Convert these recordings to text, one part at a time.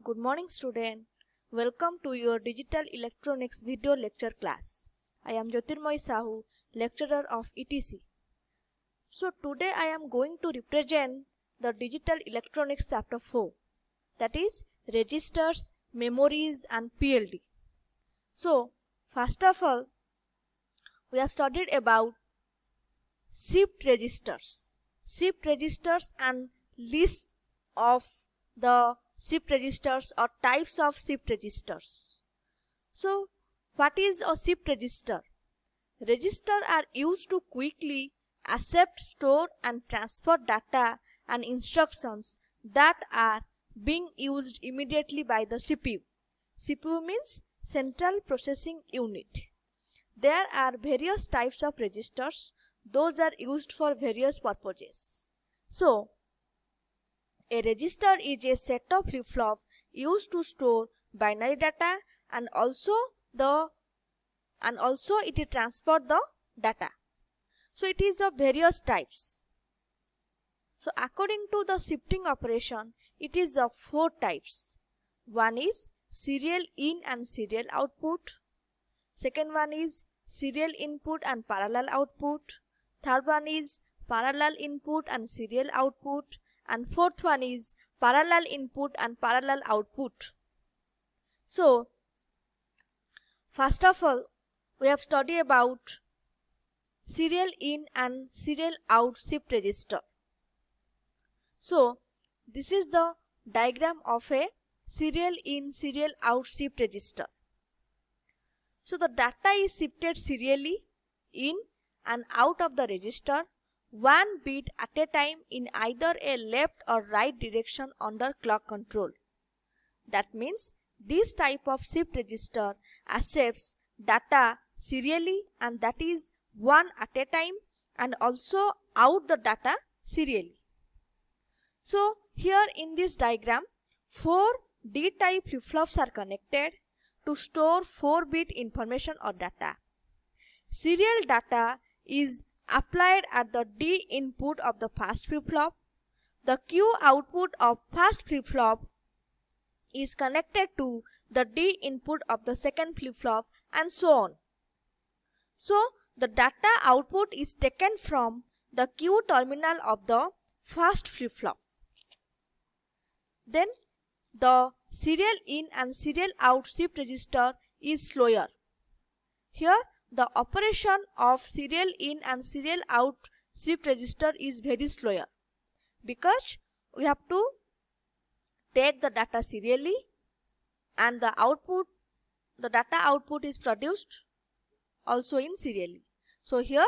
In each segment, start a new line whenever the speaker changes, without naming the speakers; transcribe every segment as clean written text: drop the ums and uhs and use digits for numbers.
Good morning student. Welcome to your Digital Electronics video lecture class. I am Jyotirmoy Sahu, lecturer of ETC. So today I am going to represent the Digital Electronics chapter 4, that is registers, memories and PLD. So first of all, we have studied about shift registers and list of the shift registers or types of shift registers. So what is a shift register? Registers are used to quickly accept, store and transfer data and instructions that are being used immediately by the CPU. CPU means Central Processing Unit. There are various types of registers. Those are used for various purposes. So a register is a set of flip-flops used to store binary data and also it transport the data. So it is of various types. So according to the shifting operation, it is of 4 types. One is serial in and serial output. Second one is serial input and parallel output. Third one is parallel input and serial output. And fourth one is parallel input and parallel output. So first of all, we have studied about serial in and serial out shift register. So this is the diagram of a serial in serial out shift register. So the data is shifted serially in and out of the register 1 bit at a time in either a left or right direction under clock control. That means this type of shift register accepts data serially, and that is 1 at a time, and also out the data serially. So here in this diagram, 4 D-type flip-flops are connected to store 4-bit information or data. Serial data is applied at the D input of the first flip-flop. The Q output of first flip-flop is connected to the D input of the second flip-flop, and so on. So the data output is taken from the Q terminal of the first flip-flop. Then the serial in and serial out shift register is slower. Here the operation of serial in and serial out shift register is very slower, because we have to take the data serially and the data output is produced also in serially. So here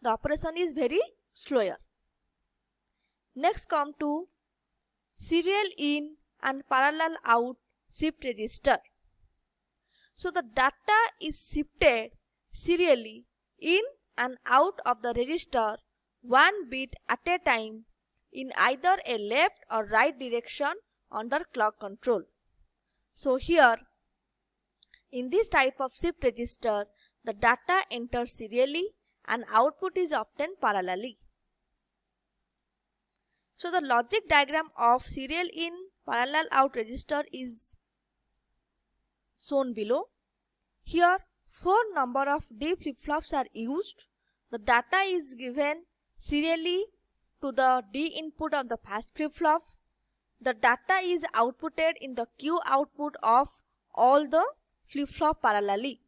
the operation is very slower. Next come to serial in and parallel out shift register. So the data is shifted serially in and out of the register 1 bit at a time in either a left or right direction under clock control. So here in this type of shift register, the data enters serially and output is often parallelly. So the logic diagram of serial in parallel out register is shown below. Here 4 number of D flip-flops are used. The data is given serially to the D input of the first flip-flop. The data is outputted in the Q output of all the flip-flop parallelly,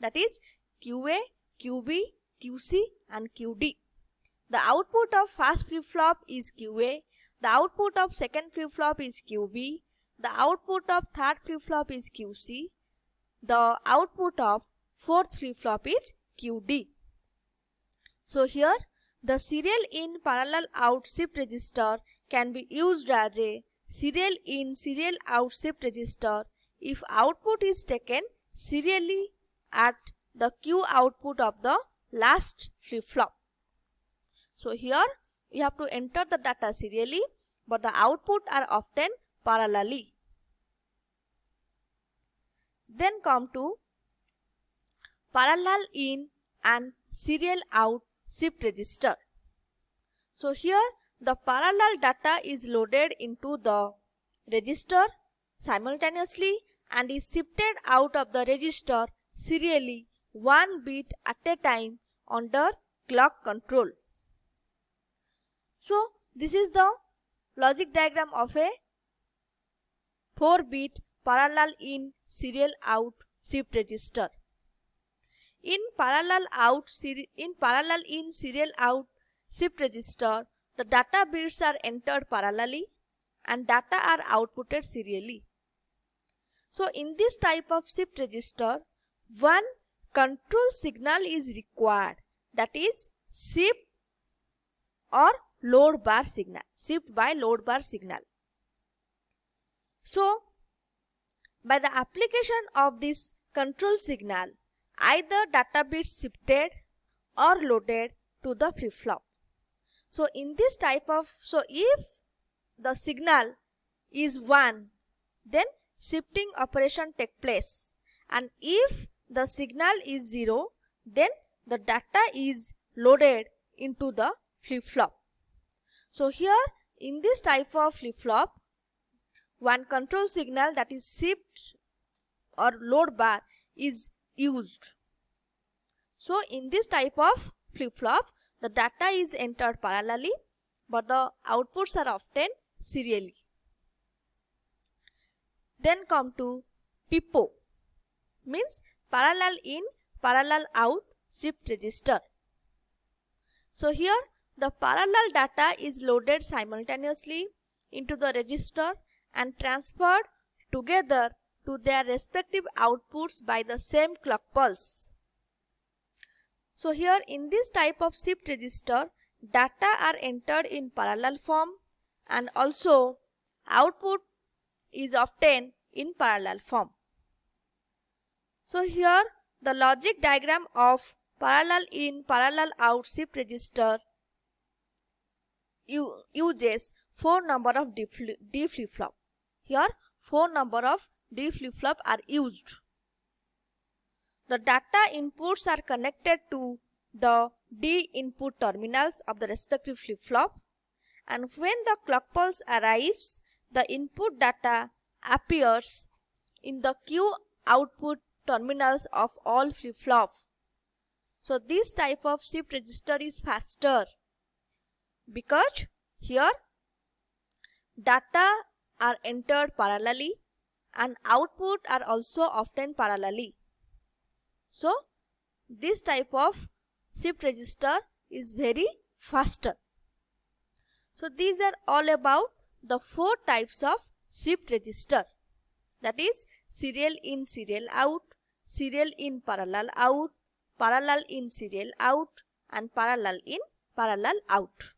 that is QA, QB, QC and QD. The output of first flip-flop is QA, the output of second flip-flop is QB, the output of third flip-flop is QC, the output of fourth flip-flop is QD. So here the serial in parallel out shift register can be used as a serial in serial out shift register if output is taken serially at the Q output of the last flip-flop. So here you have to enter the data serially, but the output are often parallelly. Then come to parallel in and serial out shift register. So here the parallel data is loaded into the register simultaneously and is shifted out of the register serially 1 bit at a time under clock control. So this is the logic diagram of a 4-bit parallel in serial out shift register. In parallel in serial out shift register, the data bits are entered parallelly and data are outputted serially. So in this type of shift register, one control signal is required, that is shift or load bar signal, shift by load bar signal. So by the application of this control signal, either data bits shifted or loaded to the flip-flop. So in this type of, so if the signal is 1, then shifting operation take place, and if the signal is 0, then the data is loaded into the flip-flop. So here in this type of flip-flop, one control signal, that is shift or load bar, is used. So in this type of flip-flop, the data is entered parallelly, but the outputs are often serially. Then come to PIPO, means parallel in parallel out shift register. So here the parallel data is loaded simultaneously into the register and transferred together to their respective outputs by the same clock pulse. So here in this type of shift register, data are entered in parallel form and also output is often in parallel form. So here the logic diagram of parallel in parallel out shift register uses 4 number of D flip-flop. Here 4 number of D flip-flop are used. The data inputs are connected to the D input terminals of the respective flip-flop, and when the clock pulse arrives, the input data appears in the Q output terminals of all flip-flop. So this type of shift register is faster because here data are entered parallelly and output are also often parallelly. So this type of shift register is very faster. So these are all about the 4 types of shift register, that is serial in serial out, serial in parallel out, parallel in serial out, and parallel in parallel out.